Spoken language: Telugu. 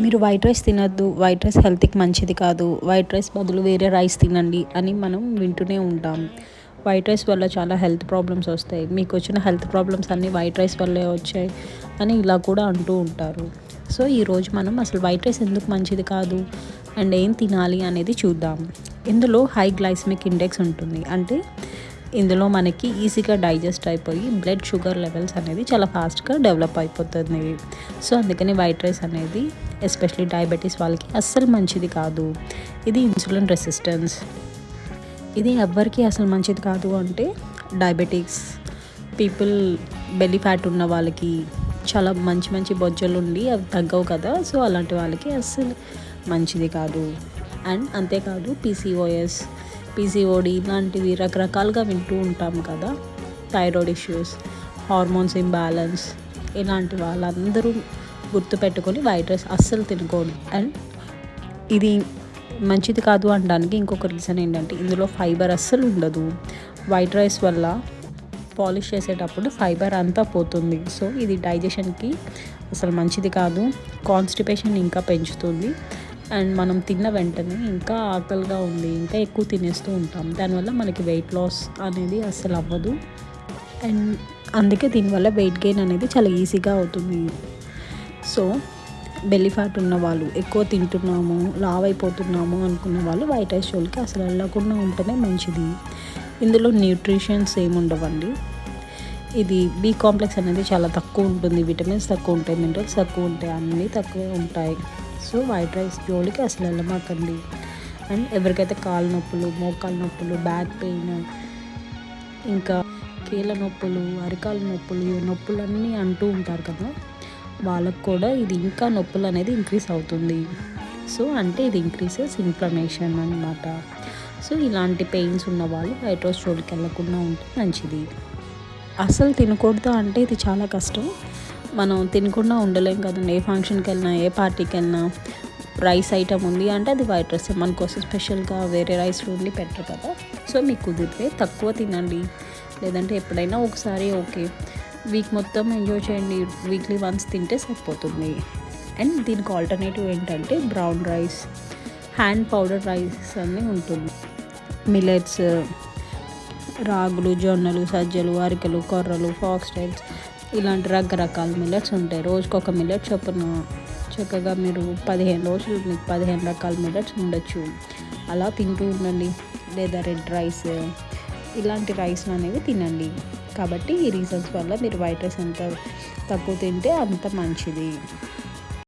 మీరు వైట్ రైస్ తినొద్దు, వైట్ రైస్ హెల్త్కి మంచిది కాదు, వైట్ రైస్ బదులు వేరే రైస్ తినండి అని మనం వింటూనే ఉంటాం. వైట్ రైస్ వల్ల చాలా హెల్త్ ప్రాబ్లమ్స్ వస్తాయి, మీకు వచ్చిన హెల్త్ ప్రాబ్లమ్స్ అన్నీ వైట్ రైస్ వల్లే వచ్చాయి అని ఇలా కూడా అంటూ ఉంటారు. సో ఈరోజు మనం అసలు వైట్ రైస్ ఎందుకు మంచిది కాదు అండ్ ఏం తినాలి అనేది చూద్దాం. ఇందులో హై గ్లైసెమిక్ ఇండెక్స్ ఉంటుంది, అంటే ఇందులో మనకి ఈజీగా డైజెస్ట్ అయిపోయి బ్లడ్ షుగర్ లెవెల్స్ అనేది చాలా ఫాస్ట్గా డెవలప్ అయిపోతుంది. సో అందుకని వైట్ రైస్ అనేది ఎస్పెషలీ డయాబెటీస్ వాళ్ళకి అస్సలు మంచిది కాదు. ఇది ఇన్సులిన్ రెసిస్టెన్స్, ఇది ఎవ్వరికి అసలు మంచిది కాదు. అంటే డయాబెటిక్స్ పీపుల్, బెల్లీ ఫ్యాట్ ఉన్న వాళ్ళకి, చాలా మంచి మంచి బొజ్జలు ఉండి అవి తగ్గవు కదా, సో అలాంటి వాళ్ళకి అస్సలు మంచిది కాదు. అండ్ అంతేకాదు పీసీఓఎస్, పీసీఓడి ఇలాంటివి రకరకాలుగా వింటూ ఉంటాం కదా, థైరాయిడ్ ఇష్యూస్, హార్మోన్స్ ఇంబ్యాలెన్స్, ఇలాంటి వాళ్ళందరూ గుర్తుపెట్టుకొని వైట్ రైస్ అస్సలు తినకూడదు. అండ్ ఇది మంచిది కాదు అనడానికి ఇంకొక రీజన్ ఏంటంటే ఇందులో ఫైబర్ అస్సలు ఉండదు. వైట్ రైస్ వల్ల పాలిష్ చేసేటప్పుడు ఫైబర్ అంతా పోతుంది. సో ఇది డైజెషన్కి అసలు మంచిది కాదు, కాన్స్టిపేషన్ ఇంకా పెంచుతుంది. అండ్ మనం తిన్న వెంటనే ఇంకా ఆకలిగా ఉంది, ఇంకా ఎక్కువ తినేస్తూ ఉంటాం, దానివల్ల మనకి వెయిట్ లాస్ అనేది అస్సలు అవ్వదు. అండ్ అందుకే దీనివల్ల వెయిట్ గెయిన్ అనేది చాలా ఈజీగా అవుతుంది. సో బెల్లీ ఫ్యాట్ ఉన్న వాళ్ళు, ఎక్కువ తింటున్నాము, లావ్ అయిపోతున్నాము అనుకున్న వాళ్ళు వైట్ రైస్ జోలికి అసలు వెళ్ళకుండా ఉంటేనే మంచిది. ఇందులో న్యూట్రిషన్స్ ఏమి ఉండవండి. ఇది బి కాంప్లెక్స్ అనేది చాలా తక్కువ ఉంటుంది, విటమిన్స్ తక్కువ ఉంటాయి, మినరల్స్ తక్కువ ఉంటాయి, అన్నీ తక్కువే ఉంటాయి. సో వైట్ రైస్ జోలికి అసలు వెళ్ళమాకండి. అండ్ ఎవరికైతే కాళ్ళ నొప్పులు, మోకాళ్ళ నొప్పులు, బ్యాక్ పెయిన్, ఇంకా కీళ్ళ నొప్పులు, అరికాళ్ళ నొప్పులు, ఈ నొప్పులన్నీ అంటూ ఉంటారు కదా, వాళ్ళకు కూడా ఇది ఇంకా నొప్పులు అనేది ఇంక్రీజ్ అవుతుంది. సో అంటే ఇది ఇంక్రీజెస్ ఇన్ఫ్లమేషన్ అన్నమాట. సో ఇలాంటి పెయిన్స్ ఉన్న వాళ్ళు వైట్ రైస్ జోలికి వెళ్ళకుండా ఉంటే మంచిది. అసలు తినకూడదు అంటే ఇది చాలా కష్టం, మనం తినకుండా ఉండలేం కదండి. ఏ ఫంక్షన్కి వెళ్ళినా, ఏ పార్టీకి వెళ్ళినా రైస్ ఐటమ్ ఉంది అంటే అది వైట్ రైస్, మన కోసం స్పెషల్గా వేరే రైస్ ఉండి పెట్టరు కదా. సో మీకు కుదిరితే తక్కువ తినండి, లేదంటే ఎప్పుడైనా ఒకసారి ఓకే, వీక్ మొత్తం ఎంజాయ్ చేయండి, వీక్లీ వన్స్ తింటే సరిపోతుంది. అండ్ దీనికి ఆల్టర్నేటివ్ ఏంటంటే brown rice, hand powder rice అని ఉంటుంది. మిల్లెట్స్, రాగులు, జొన్నలు, సజ్జలు, అరికెలు, కొర్రలు, ఫాక్స్టైల్స్, ఇలాంటి రకరకాల మిల్లెట్స్ ఉంటాయి. రోజుకొక మిల్లెట్ చొప్పున చక్కగా మీరు 15 రోజులు మీకు 15 రకాల మిల్లెట్స్ ఉండొచ్చు. అలా తింటూ ఉండండి. లేదా రెడ్ రైస్, ఇలాంటి రైస్లు అనేవి తినండి. కాబట్టి ఈ రీజన్స్ వల్ల మీరు వైట్ రైస్ ఎంత తక్కువ తింటే అంత మంచిది.